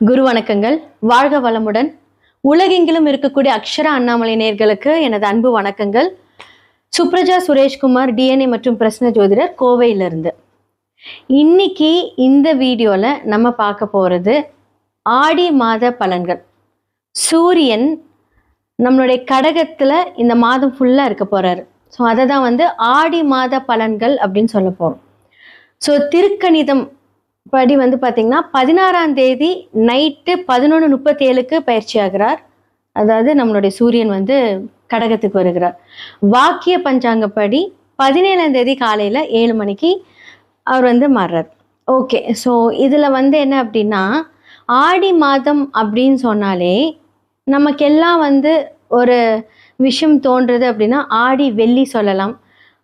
குரு வணக்கங்கள். வாழ்க வளமுடன். உலகெங்கிலும் இருக்கக்கூடிய அக்ஷரா அண்ணாமலை நேயர்களுக்கு எனது அன்பு வணக்கங்கள். சுப்ரஜா சுரேஷ்குமார், டிஎன்ஏ மற்றும் பிரஸ்ன ஜோதிடர், கோவையிலிருந்து. இன்னைக்கு இந்த வீடியோல நம்ம பார்க்க போறது ஆடி மாத பலன்கள். சூரியன் நம்மளுடைய கடகத்துல இந்த மாதம் ஃபுல்லா இருக்க போறாரு. ஸோ அதை தான் ஆடி மாத பலன்கள் அப்படின்னு சொல்ல போறோம். ஸோ திருக்கணிதம் படி பார்த்தீங்கன்னா 16ஆம் தேதி நைட்டு 11:37க்கு பயிற்சி ஆகிறார். அதாவது நம்மளுடைய சூரியன் கடகத்துக்கு வருகிறார். வாக்கிய பஞ்சாங்கப்படி 17ஆம் தேதி காலையில் 7 மணிக்கு அவர் மாறுறார். ஓகே, ஸோ இதில் என்ன அப்படின்னா, ஆடி மாதம் அப்படின்னு சொன்னாலே நமக்கெல்லாம் ஒரு விஷயம் தோன்றுறது அப்படின்னா ஆடி வெள்ளி சொல்லலாம்.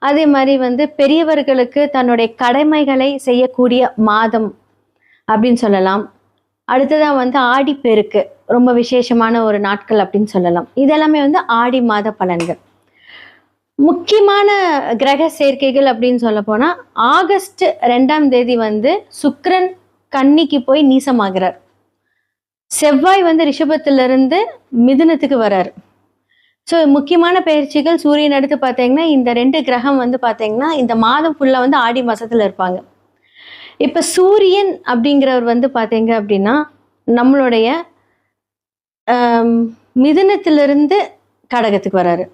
அதே மாதிரி பெரியவர்களுக்கு தன்னுடைய கடமைகளை செய்யக்கூடிய மாதம் அப்படின்னு சொல்லலாம். அடுத்ததான் ஆடிப்பெருக்கு, ரொம்ப விசேஷமான ஒரு நாட்கள் அப்படின்னு சொல்லலாம். இதெல்லாமே ஆடி மாத பலன்கள். முக்கியமான கிரக சேர்க்கைகள் அப்படின்னு சொல்ல போனால் ஆகஸ்ட் 2ஆம் தேதி சுக்கிரன் கன்னிக்கு போய் நீசமாகிறார். செவ்வாய் ரிஷபத்திலிருந்து மிதுனத்துக்கு வர்றாரு. ஸோ முக்கியமான பயிற்சிகள் சூரியன் எடுத்து பார்த்தீங்கன்னா இந்த 2 கிரகம் பார்த்தீங்கன்னா இந்த மாதம் ஃபுல்லாக ஆடி மாதத்தில் இருப்பாங்க. இப்போ சூரியன் அப்படிங்கிறவர் பார்த்தீங்க அப்படின்னா நம்மளுடைய மிதுனத்திலிருந்து கடகத்துக்கு வர்றாரு.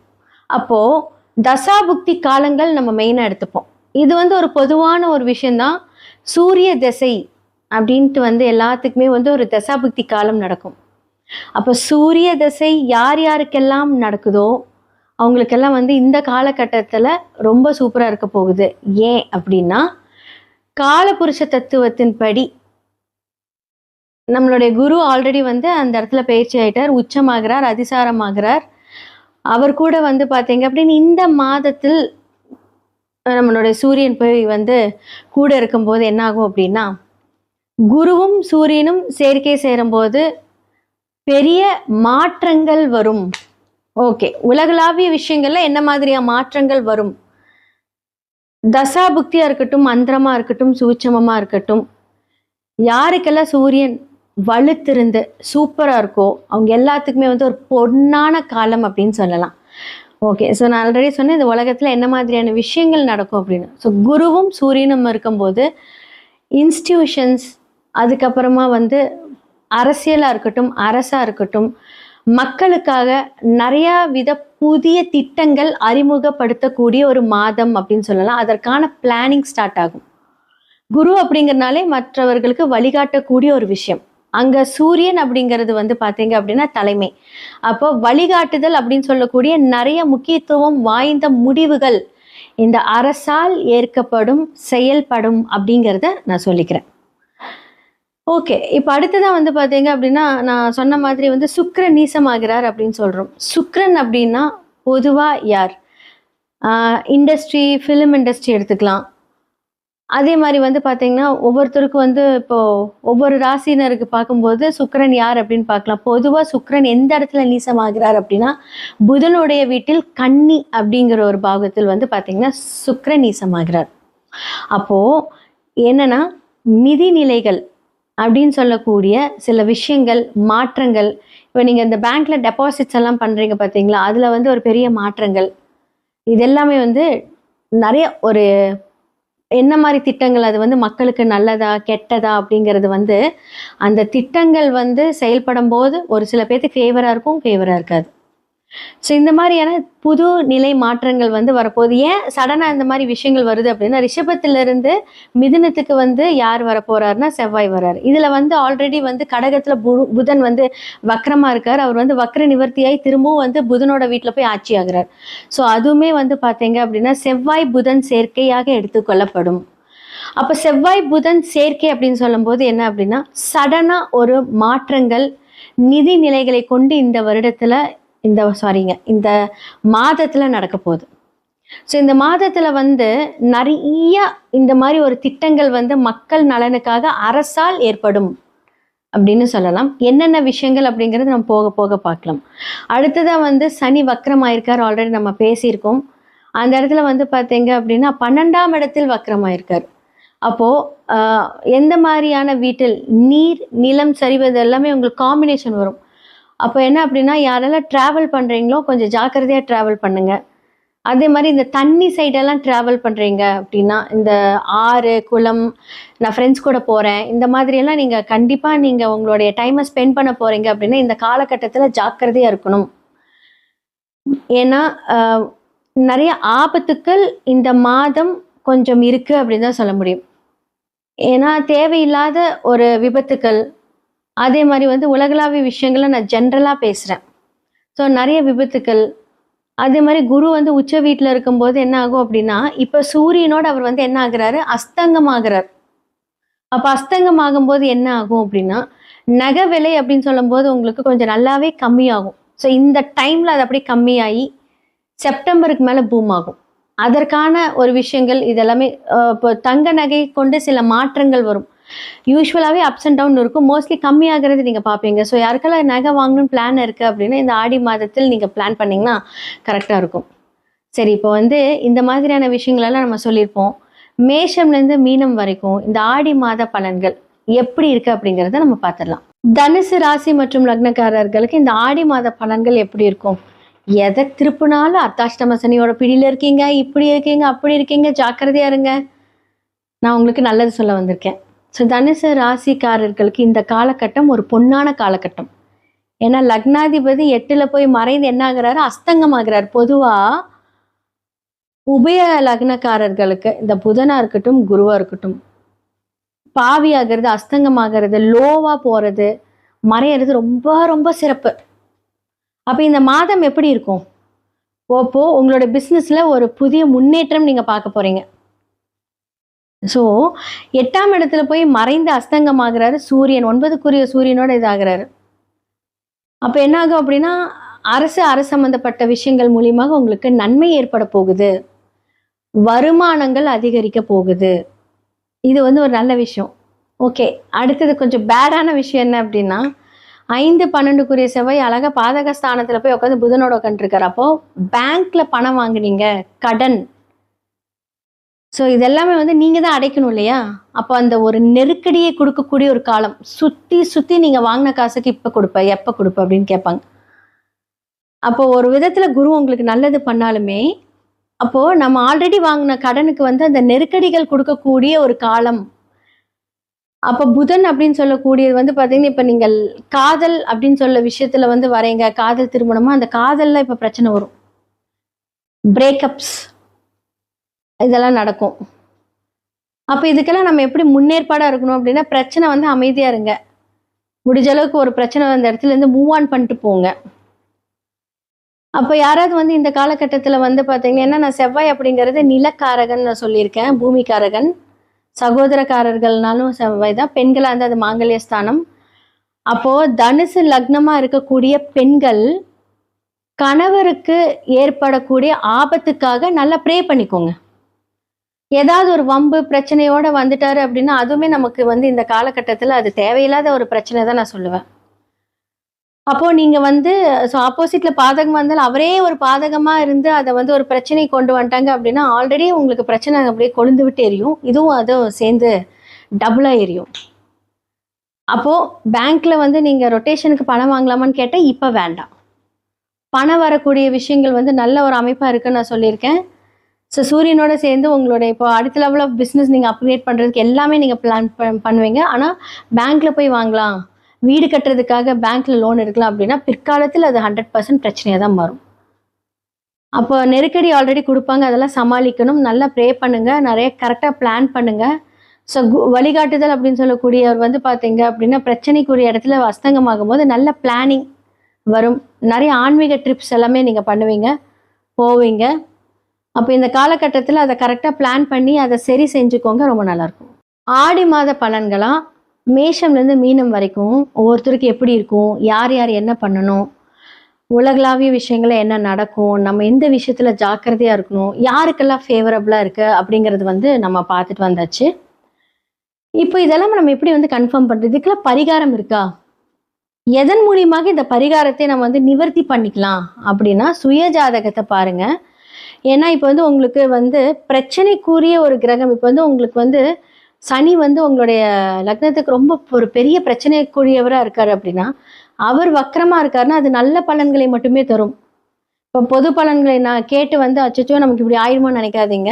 அப்போது தசாபுக்தி காலங்கள் நம்ம மெயினாக எடுத்துப்போம். இது ஒரு பொதுவான ஒரு விஷயந்தான். சூரிய திசை அப்படின்ட்டு எல்லாத்துக்குமே ஒரு தசாபுக்தி காலம் நடக்கும். அப்போ சூரிய திசை யார் யாருக்கெல்லாம் நடக்குதோ அவங்களுக்கெல்லாம் இந்த காலகட்டத்தில் ரொம்ப சூப்பராக இருக்க போகுது. ஏன் அப்படின்னா, காலபுருஷ தத்துவத்தின் படி நம்மளுடைய குரு ஆல்ரெடி அந்த இடத்துல பயிற்சி ஆயிட்டார், உச்சமாகிறார், அதிசாரமாகிறார். அவர் கூட பார்த்தீங்க அப்படின்னு இந்த மாதத்தில் நம்மளுடைய சூரியன் போய் கூட இருக்கும்போது என்ன ஆகும் அப்படின்னா, குருவும் சூரியனும் சேர்க்கை சேரும்போது பெரிய மாற்றங்கள் வரும். ஓகே, உலகளாவிய விஷயங்கள்ல என்ன மாதிரியா மாற்றங்கள் வரும்? தசாபுக்தியா இருக்கட்டும், மந்திரமா இருக்கட்டும், சூட்சமமா இருக்கட்டும், யாருக்கெல்லாம் சூரியன் வலுத்திருந்து சூப்பரா இருக்கோ அவங்க எல்லாத்துக்குமே ஒரு பொன்னான காலம் அப்படின்னு சொல்லலாம். ஓகே, ஸோ நான் ஆல்ரெடி சொன்னேன் இந்த உலகத்துல என்ன மாதிரியான விஷயங்கள் நடக்கும் அப்படின்னு. ஸோ குருவும் சூரியனும் இருக்கும்போது இன்ஸ்டிடியூஷன்ஸ், அதுக்கப்புறமா அரசியலாக இருக்கட்டும், அரசாக இருக்கட்டும், மக்களுக்காக நிறையா வித புதிய திட்டங்கள் அறிமுகப்படுத்தக்கூடிய ஒரு மாதம் அப்படின்னு சொல்லலாம். அதற்கான பிளானிங் ஸ்டார்ட் ஆகும். குரு அப்படிங்கிறனாலே மற்றவர்களுக்கு வழிகாட்டக்கூடிய ஒரு விஷயம். அங்கே சூரியன் அப்படிங்கிறது பார்த்தீங்க அப்படின்னா தலைமை. அப்போ வழிகாட்டுதல் அப்படின்னு சொல்லக்கூடிய நிறைய முக்கியத்துவம் வாய்ந்த முடிவுகள் இந்த அரசால் ஏற்கப்படும், செயல்படும் அப்படிங்கிறத நான் சொல்லிக்கிறேன். ஓகே, இப்போ அடுத்ததான் பார்த்தீங்க அப்படின்னா நான் சொன்ன மாதிரி சுக்கிரன் நீசமாகிறார் அப்படின்னு சொல்கிறோம். சுக்கிரன் அப்படின்னா பொதுவாக யார்? இண்டஸ்ட்ரி, ஃபிலிம் இண்டஸ்ட்ரி எடுத்துக்கலாம். அதே மாதிரி பார்த்தீங்கன்னா ஒவ்வொருத்தருக்கும் இப்போது ஒவ்வொரு ராசினருக்கு பார்க்கும்போது சுக்கிரன் யார் அப்படின்னு பார்க்கலாம். பொதுவாக சுக்கிரன் எந்த இடத்துல நீசமாகிறார் அப்படின்னா புதனுடைய வீட்டில் கன்னி அப்படிங்கிற ஒரு பாகத்தில் பார்த்தீங்கன்னா சுக்கிரன் நீசமாகிறார். அப்போது என்னன்னா நிதிநிலைகள் அப்படின்னு சொல்லக்கூடிய சில விஷயங்கள், மாற்றங்கள். இப்போ நீங்கள் இந்த பேங்க்ல டெபாசிட்ஸ் எல்லாம் பண்ணுறீங்க பார்த்தீங்களா, அதில் ஒரு பெரிய மாற்றங்கள். இதெல்லாமே நிறைய ஒரு என்ன மாதிரி திட்டங்கள், அது மக்களுக்கு நல்லதா கெட்டதா அப்படிங்கிறது அந்த திட்டங்கள் செயல்படும் போது ஒரு சில பேருக்கு ஃபேவராக இருக்கும், ஃபேவராக இருக்காது. ஸோ இந்த மாதிரியான புது நிலை மாற்றங்கள் வரப்போகுது. ஏன் சடனாக இந்த மாதிரி விஷயங்கள் வருது அப்படின்னா, ரிஷபத்திலிருந்து மிதுனத்துக்கு யார் வரப்போறாருன்னா செவ்வாய் வர்றாரு. இதில் ஆல்ரெடி கடகத்தில் புதன் வக்ரமாக இருக்கார். அவர் வக்ர நிவர்த்தியாய் திரும்பவும் புதனோட வீட்டில் போய் ஆட்சி ஆகிறார். ஸோ அதுவுமே பார்த்தீங்க அப்படின்னா செவ்வாய் புதன் சேர்க்கையாக எடுத்துக்கொள்ளப்படும். அப்போ செவ்வாய் புதன் சேர்க்கை அப்படின்னு சொல்லும்போது என்ன அப்படின்னா, சடனாக ஒரு மாற்றங்கள் நிதி நிலைகளை கொண்டு இந்த வருடத்தில் இந்த மாதத்தில் நடக்க போகுது. ஸோ இந்த மாதத்தில் நிறைய இந்த மாதிரி ஒரு திட்டங்கள் மக்கள் நலனுக்காக அரசால் ஏற்படும் அப்படின்னு சொல்லலாம். என்னென்ன விஷயங்கள் அப்படிங்கிறது நம்ம போக போக பார்க்கலாம். அடுத்ததாக சனி வக்ரமாயிருக்கார், ஆல்ரெடி நம்ம பேசியிருக்கோம். அந்த இடத்துல பார்த்தீங்க அப்படின்னா 12ஆம் இடத்தில் வக்ரமாயிருக்கார். அப்போது எந்த மாதிரியான வீட்டில் நீர் நிலம் சரிவது எல்லாமே உங்களுக்கு காம்பினேஷன் வரும். அப்போ என்ன அப்படின்னா, யாரெல்லாம் ட்ராவல் பண்ணுறீங்களோ கொஞ்சம் ஜாக்கிரதையாக ட்ராவல் பண்ணுங்கள். அதே மாதிரி இந்த தண்ணி சைடெல்லாம் ட்ராவல் பண்ணுறீங்க அப்படின்னா, இந்த ஆறு, குளம், நான் ஃப்ரெண்ட்ஸ் கூட போகிறேன், இந்த மாதிரியெல்லாம் நீங்கள் கண்டிப்பாக நீங்கள் உங்களுடைய டைமை ஸ்பெண்ட் பண்ண போகிறீங்க அப்படின்னா, இந்த காலகட்டத்தில் ஜாக்கிரதையாக இருக்கணும். ஏன்னா நிறைய ஆபத்துக்கள் இந்த மாதம் கொஞ்சம் இருக்குது அப்படின்னு தான் சொல்ல முடியும். ஏன்னா தேவையில்லாத ஒரு விபத்துக்கள், அதே மாதிரி வந்து உலகளாவிய விஷயங்களை நான் ஜென்ரலாக பேசுகிறேன். ஸோ நிறைய விபத்துக்கள், அதே மாதிரி குரு வந்து உச்ச வீட்டில் இருக்கும்போது என்ன ஆகும் அப்படின்னா, இப்போ சூரியனோடு அவர் வந்து என்ன ஆகுறாரு, அஸ்தங்கமாகிறார். அப்போ அஸ்தங்கமாகும்போது என்ன ஆகும் அப்படின்னா, நகை விலை அப்படின்னு சொல்லும்போது உங்களுக்கு கொஞ்சம் நல்லாவே கம்மியாகும். ஸோ இந்த டைமில் அது அப்படியே கம்மியாகி செப்டம்பருக்கு மேலே பூம் ஆகும். அதற்கான ஒரு விஷயங்கள் இதெல்லாமே இப்போ தங்க நகை கொண்டு சில மாற்றங்கள் வரும். யூஸ்வலாகவே அப்ஸ் அண்ட் டவுன் இருக்கும். மோஸ்ட்லி கம்மியாகிறது நீங்கள் பார்ப்பீங்க. ஸோ யாருக்கெல்லாம் நகை வாங்கணும்னு பிளான் இருக்குது அப்படின்னா, இந்த ஆடி மாதத்தில் நீங்கள் பிளான் பண்ணிங்கன்னா கரெக்டாக இருக்கும். சரி, இப்போ வந்து இந்த மாதிரியான விஷயங்களெல்லாம் நம்ம சொல்லியிருப்போம். மேஷம்லேருந்து மீனம் வரைக்கும் இந்த ஆடி மாத பலன்கள் எப்படி இருக்குது அப்படிங்கிறத நம்ம பார்த்துடலாம். தனுசு ராசி மற்றும் லக்னக்காரர்களுக்கு இந்த ஆடி மாத பலன்கள் எப்படி இருக்கும்? எதை திருப்பினாலும் அர்த்தாஷ்டம சனியோட பிடியில் இருக்கீங்க, இப்படி இருக்கீங்க, அப்படி இருக்கீங்க, ஜாக்கிரதையாக இருங்க. நான் உங்களுக்கு நல்லது சொல்ல வந்திருக்கேன். ஸோ தனுசு ராசிக்காரர்களுக்கு இந்த காலகட்டம் ஒரு பொன்னான காலகட்டம். ஏன்னா லக்னாதிபதி 8ல் போய் மறைந்து என்ன ஆகுறாரு, அஸ்தங்கமாகிறார். பொதுவாக உபய லக்னக்காரர்களுக்கு இந்த புதனாக இருக்கட்டும், குருவாக இருக்கட்டும், பாவியாகிறது, அஸ்தங்கமாகிறது, லோவாக போகிறது, மறையிறது ரொம்ப ரொம்ப சிறப்பு. அப்போ இந்த மாதம் எப்படி இருக்கும்? அப்போ உங்களோட பிஸ்னஸில் ஒரு புதிய முன்னேற்றம் நீங்கள் பார்க்க போகிறீங்க. ஸோ 8ஆம் இடத்துல போய் மறைந்து அஸ்தங்கமாகிறாரு சூரியன், 9க்குரிய சூரியனோட இதாகிறாரு. அப்போ என்ன ஆகும் அப்படின்னா, அரசு சம்பந்தப்பட்ட விஷயங்கள் மூலியமாக உங்களுக்கு நன்மை ஏற்பட போகுது, வருமானங்கள் அதிகரிக்க போகுது. இது வந்து ஒரு நல்ல விஷயம். ஓகே, அடுத்தது கொஞ்சம் பேடான விஷயம் என்ன அப்படின்னா, 5, 12க்குரிய செவ்வாய் அழகாக பாதக ஸ்தானத்தில் போய் உட்காந்து புதனோட உட்காந்துருக்காரு. அப்போது பேங்க்கில் பணம் வாங்குனீங்க, கடன், ஸோ இதெல்லாமே வந்து நீங்கள் தான் அடைக்கணும் இல்லையா? அப்போ அந்த ஒரு நெருக்கடியை கொடுக்கக்கூடிய ஒரு காலம். சுற்றி சுற்றி நீங்கள் வாங்கின காசுக்கு இப்போ கொடுப்ப, எப்போ கொடுப்ப அப்படின்னு கேட்பாங்க. அப்போ ஒரு விதத்தில் குரு உங்களுக்கு நல்லது பண்ணாலுமே, அப்போது நம்ம ஆல்ரெடி வாங்கின கடனுக்கு வந்து அந்த நெருக்கடிகள் கொடுக்கக்கூடிய ஒரு காலம். அப்போ புதன் அப்படின்னு சொல்லக்கூடியது வந்து பார்த்தீங்கன்னா, இப்போ நீங்கள் காதல் அப்படின்னு சொல்ல விஷயத்தில் வந்து வரீங்க, காதல் திருமணமாக, அந்த காதலில் இப்போ பிரச்சனை வரும், பிரேக்கப்ஸ் இதெல்லாம் நடக்கும். அப்போ இதுக்கெல்லாம் நம்ம எப்படி முன்னேற்பாடாக இருக்கணும் அப்படின்னா, பிரச்சனை வந்து அமைதியாக இருங்க. முடிஞ்ச அளவுக்கு ஒரு பிரச்சனை வந்த இடத்துலேருந்து மூவ் ஆன் பண்ணிட்டு போங்க. அப்போ யாராவது வந்து இந்த காலகட்டத்தில் வந்து பார்த்தீங்கன்னா, நான் செவ்வாய் அப்படிங்கிறது நிலக்காரகன் நான் சொல்லியிருக்கேன், பூமிக்காரகன், சகோதரக்காரர்கள்னாலும் செவ்வாய் தான், பெண்களாக வந்து அது மாங்கல்யஸ்தானம். அப்போது தனுசு லக்னமாக இருக்கக்கூடிய பெண்கள் கணவருக்கு ஏற்படக்கூடிய ஆபத்துக்காக நல்லா ப்ரே பண்ணிக்கோங்க. ஏதாவது ஒரு வம்பு பிரச்சனையோடு வந்துட்டாரு அப்படின்னா, அதுவுமே நமக்கு வந்து இந்த காலகட்டத்தில் அது தேவையில்லாத ஒரு பிரச்சனை தான் நான் சொல்லுவேன். அப்போது நீங்கள் வந்து ஸோ ஆப்போசிட்டில் பாதகம் வந்தால் அவரே ஒரு பாதகமாக இருந்து அதை வந்து ஒரு பிரச்சனை கொண்டு வந்துட்டாங்க அப்படின்னா, ஆல்ரெடி உங்களுக்கு பிரச்சனை அப்படியே கொழுந்து விட்டு எரியும், இதுவும் அதுவும் சேர்ந்து டபுளாக எரியும். அப்போது பேங்க்கில் வந்து நீங்கள் ரொட்டேஷனுக்கு பணம் வாங்கலாமான்னு கேட்டால் இப்போ வேண்டாம். பணம் வரக்கூடிய விஷயங்கள் வந்து நல்ல ஒரு அமைப்பாக இருக்குன்னு நான் சொல்லியிருக்கேன். ஸோ சூரியனோட சேர்ந்து உங்களோட இப்போ அடுத்த லெவல் ஆஃப் பிஸ்னஸ் நீங்கள் அப்கிரேட் பண்ணுறதுக்கு எல்லாமே நீங்கள் பிளான் பண்ணுவீங்க. ஆனால் பேங்க்கில் போய் வாங்கலாம், வீடு கட்டுறதுக்காக பேங்க்கில் லோன் எடுக்கலாம் அப்படின்னா பிற்காலத்தில் அது 100% பிரச்சனையாக தான் மாறும். அப்போ நெருக்கடி ஆல்ரெடி கொடுப்பாங்க, அதெல்லாம் சமாளிக்கணும். நல்லா ப்ரே பண்ணுங்கள், நிறைய கரெக்டாக பிளான் பண்ணுங்கள். ஸோ வழிகாட்டுதல் அப்படின்னு சொல்லக்கூடியவர் வந்து பார்த்தீங்க அப்படின்னா, பிரச்சனைக்குரிய இடத்துல அஸ்தங்கமாகும் போது நல்ல பிளானிங் வரும். நிறைய ஆன்மீக ட்ரிப்ஸ் எல்லாமே நீங்கள் பண்ணுவீங்க, போவீங்க. அப்போ இந்த காலகட்டத்தில் அதை கரெக்டாக பிளான் பண்ணி அதை சரி செஞ்சுக்கோங்க, ரொம்ப நல்லாயிருக்கும். ஆடி மாத பலன்களாக மேஷம்லேருந்து மீனம் வரைக்கும் ஒவ்வொருத்தருக்கு எப்படி இருக்கும், யார் யார் என்ன பண்ணணும், உலகளாவிய விஷயங்கள என்ன நடக்கும், நம்ம எந்த விஷயத்தில் ஜாக்கிரதையாக இருக்கணும், யாருக்கெல்லாம் ஃபேவரபுளாக இருக்குது அப்படிங்கிறது வந்து நம்ம பார்த்துட்டு வந்தாச்சு. இப்போ இதெல்லாம் நம்ம எப்படி வந்து கன்ஃபார்ம் பண்ணுறது? இதுக்கெல்லாம் பரிகாரம் இருக்கா? எதன் மூலியமாக இந்த பரிகாரத்தை நம்ம வந்து நிவர்த்தி பண்ணிக்கலாம் அப்படின்னா, சுய ஜாதகத்தை பாருங்கள். ஏன்னா இப்போ வந்து உங்களுக்கு வந்து பிரச்சனைக்குரிய ஒரு கிரகம், இப்போ வந்து உங்களுக்கு வந்து சனி வந்து உங்களுடைய லக்னத்துக்கு ரொம்ப ஒரு பெரிய பிரச்சனைக்குரியவராக இருக்காரு அப்படின்னா, அவர் வக்கரமா இருக்காருன்னா அது நல்ல பலன்களை மட்டுமே தரும். இப்போ பொது பலன்களை நான் கேட்டு வந்து அச்சச்சோ நமக்கு இப்படி ஆயிருமோன்னு நினைக்காதீங்க.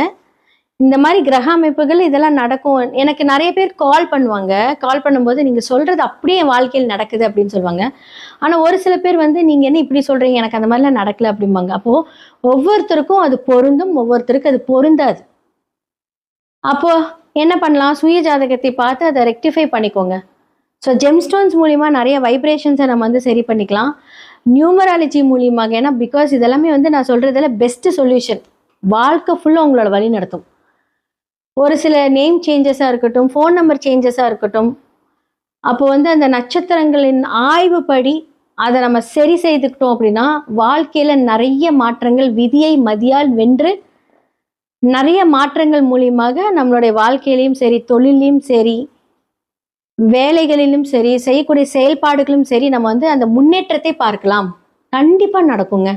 இந்த மாதிரி கிரக அமைப்புகள் இதெல்லாம் நடக்கும். எனக்கு நிறைய பேர் கால் பண்ணுவாங்க. கால் பண்ணும்போது நீங்க சொல்றது அப்படியே என் வாழ்க்கையில் நடக்குது அப்படின்னு சொல்லுவாங்க. ஆனா ஒரு சில பேர் வந்து நீங்க என்ன இப்படி சொல்றீங்க? எனக்கு அந்த மாதிரிலாம் நடக்கல அப்படிம்பாங்க. அப்போ ஒவ்வொருத்தருக்கும் அது பொருந்தும், ஒவ்வொருத்தருக்கு அது பொருந்தாது. அப்போ என்ன பண்ணலாம்? சுய ஜாதகத்தை பார்த்து அதை ரெக்டிஃபை பண்ணிக்கோங்க. ஸோ ஜெம்ஸ்டோன்ஸ் மூலியமா நிறைய வைப்ரேஷன்ஸை நம்ம வந்து சரி பண்ணிக்கலாம். நியூமராலஜி மூலியமாக, ஏன்னா பிகாஸ் இதெல்லாமே வந்து நான் சொல்றதுல பெஸ்ட் சொல்யூஷன். வாழ்க்கை ஃபுல்லாக உங்களோட வழி நடத்தும். ஒரு சில நேம் சேஞ்சஸாக இருக்கட்டும், ஃபோன் நம்பர் சேஞ்சஸாக இருக்கட்டும், அப்போ வந்து அந்த நட்சத்திரங்களின் ஆய்வுப்படி அதை நம்ம சரி செய்துக்கிட்டோம் அப்படின்னா வாழ்க்கையில் நிறைய மாற்றங்கள், விதியை மதியால் வென்று நிறைய மாற்றங்கள் மூலியமாக நம்மளுடைய வாழ்க்கையிலையும் சரி, தொழிலையும் சரி, வேலைகளிலும் சரி, செய்யக்கூடிய செயல்பாடுகளும் சரி, நம்ம வந்து அந்த முன்னேற்றத்தை பார்க்கலாம். கண்டிப்பாக நடக்குங்க.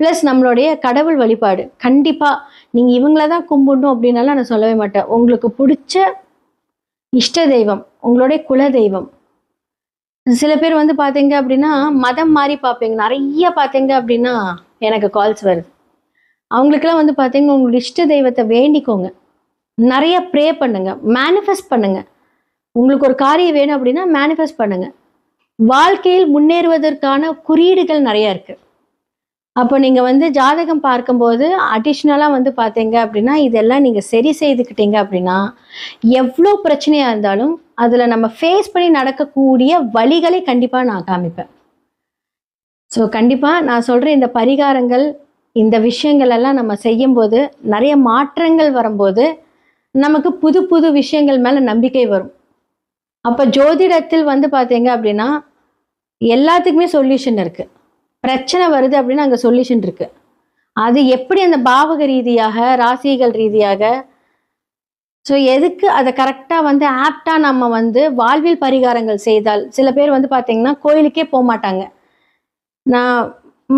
ப்ளஸ் நம்மளுடைய கடவுள் வழிபாடு கண்டிப்பாக நீங்கள் இவங்கள தான் கும்பிடணும் அப்படின்னாலாம் நான் சொல்லவே மாட்டேன். உங்களுக்கு பிடிச்ச இஷ்ட தெய்வம், உங்களுடைய குல தெய்வம். சில பேர் வந்து பார்த்தீங்க அப்படின்னா மதம் மாறி பார்ப்பீங்க. நிறைய பார்த்தீங்க அப்படின்னா எனக்கு கால்ஸ் வருது. அவங்களுக்கெல்லாம் வந்து பார்த்தீங்கன்னா உங்களுடைய இஷ்ட தெய்வத்தை வேண்டிக்கோங்க. நிறைய ப்ரே பண்ணுங்க, மேனிஃபெஸ்ட் பண்ணுங்க. உங்களுக்கு ஒரு காரியம் வேணும் அப்படின்னா மேனிஃபெஸ்ட் பண்ணுங்க. வாழ்க்கையில் முன்னேறுவதற்கான குறியீடுகள் நிறைய இருக்கு. அப்போ நீங்கள் வந்து ஜாதகம் பார்க்கும்போது அடிஷ்னலாக வந்து பார்த்தீங்க அப்படின்னா இதெல்லாம் நீங்கள் சரி செய்துக்கிட்டீங்க அப்படின்னா எவ்வளோ பிரச்சனையாக இருந்தாலும் அதில் நம்ம ஃபேஸ் பண்ணி நடக்கக்கூடிய வழிகளை கண்டிப்பாக நான் காமிப்பேன். ஸோ கண்டிப்பாக நான் சொல்கிற இந்த பரிகாரங்கள், இந்த விஷயங்கள் எல்லாம் நம்ம செய்யும்போது நிறைய மாற்றங்கள் வரும்போது நமக்கு புது புது விஷயங்கள் மேலே நம்பிக்கை வரும். அப்போ ஜோதிடத்தில் வந்து பார்த்தீங்க அப்படின்னா எல்லாத்துக்குமே சொல்யூஷன் இருக்குது. பிரச்சனை வருது அப்படின்னா அங்கே சொல்யூஷன் இருக்குது. அது எப்படி அந்த பாவக ரீதியாக, ராசிகள் ரீதியாக, ஸோ எதுக்கு அதை கரெக்டாக வந்து ஆப்டாக நம்ம வந்து வாழ்வில் பரிகாரங்கள் செய்தால், சில பேர் வந்து பார்த்தீங்கன்னா கோயிலுக்கே போக மாட்டாங்க. நான்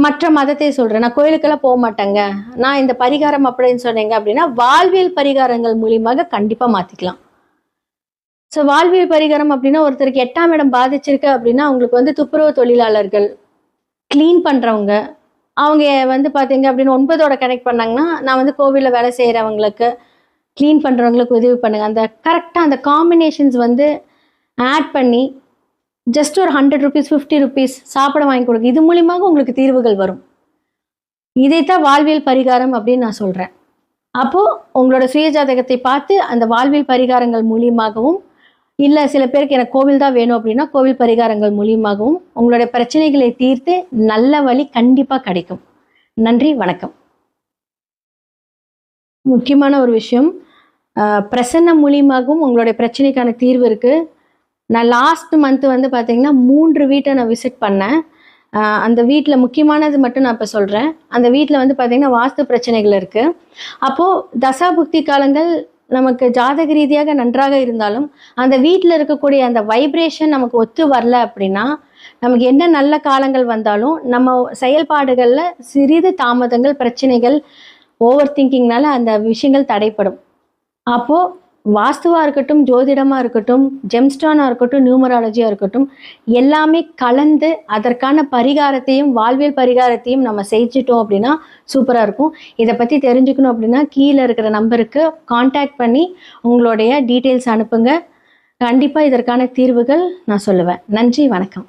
மற்ற மதத்தை சொல்கிறேன், நான் கோயிலுக்கெல்லாம் போக மாட்டேங்க, நான் இந்த பரிகாரம் அப்படின்னு சொன்னீங்க அப்படின்னா வாழ்வியல் பரிகாரங்கள் மூலியமாக கண்டிப்பாக மாற்றிக்கலாம். ஸோ வாழ்வியல் பரிகாரம் அப்படின்னா ஒருத்தருக்கு 8ஆம் இடம் பாதிச்சிருக்கு அப்படின்னா அவங்களுக்கு வந்து துப்புரவு தொழிலாளர்கள், க்ளீன் பண்ணுறவங்க, அவங்க வந்து பார்த்தீங்க அப்படின்னு 9ஓட கனெக்ட் பண்ணாங்கன்னா நான் வந்து கோவிலில் வேலை செய்கிறவங்களுக்கு, க்ளீன் பண்ணுறவங்களுக்கு உதவி பண்ணுங்க. அந்த கரெக்டாக அந்த காம்பினேஷன்ஸ் வந்து ஆட் பண்ணி ஜஸ்ட் ஒரு 100 ருபீஸ், 50 ருபீஸ் சாப்பிட வாங்கி கொடுங்க. இது மூலியமாக உங்களுக்கு தீர்வுகள் வரும். இதைத்தான் வாழ்வியல் பரிகாரம் அப்படின்னு நான் சொல்கிறேன். அப்போது உங்களோட சுய ஜாதகத்தை பார்த்து அந்த வாழ்வியல் பரிகாரங்கள் மூலியமாகவும், இல்லை சில பேருக்கு எனக்கு கோவில் தான் வேணும் அப்படின்னா கோவில் பரிகாரங்கள் மூலியமாகவும் உங்களுடைய பிரச்சனைகளை தீர்த்து நல்ல வழி கண்டிப்பாக கிடைக்கும். நன்றி, வணக்கம். முக்கியமான ஒரு விஷயம், பிரசன்னம் மூலியமாகவும் உங்களுடைய பிரச்சனைக்கான தீர்வு இருக்குது. நான் லாஸ்ட் மந்த் வந்து பார்த்தீங்கன்னா 3 வீட்டை நான் விசிட் பண்ணேன். அந்த வீட்டில் முக்கியமானது மட்டும் நான் இப்போ சொல்கிறேன். அந்த வீட்டில் வந்து பார்த்தீங்கன்னா வாஸ்து பிரச்சனைகள் இருக்குது. அப்போது தசாபுக்தி காலங்கள் நமக்கு ஜாதக ரீதியாக நன்றாக இருந்தாலும் அந்த வீட்டில் இருக்கக்கூடிய அந்த வைப்ரேஷன் நமக்கு ஒத்து வரல அப்படின்னா நமக்கு என்ன நல்ல காலங்கள் வந்தாலும் நம்ம செயல்பாடுகளில் சிறிது தாமதங்கள், பிரச்சனைகள், ஓவர் திங்கிங்னால அந்த விஷயங்கள் தடைப்படும். அப்போது வாஸ்துவாக இருக்கட்டும், ஜோதிடமாக இருக்கட்டும், ஜெம்ஸ்டோனாக இருக்கட்டும், நியூமராலஜியாக இருக்கட்டும், எல்லாமே கலந்து அதற்கான பரிகாரத்தையும் வாழ்வியல் பரிகாரத்தையும் நம்ம செஞ்சிட்டோம் அப்படின்னா சூப்பராக இருக்கும். இதை பற்றி தெரிஞ்சுக்கணும் அப்படின்னா கீழே இருக்கிற நம்பருக்கு காண்டாக்ட் பண்ணி உங்களுடைய டீட்டெயில்ஸ் அனுப்புங்க. கண்டிப்பாக இதற்கான தீர்வுகள் நான் சொல்லுவேன். நன்றி, வணக்கம்.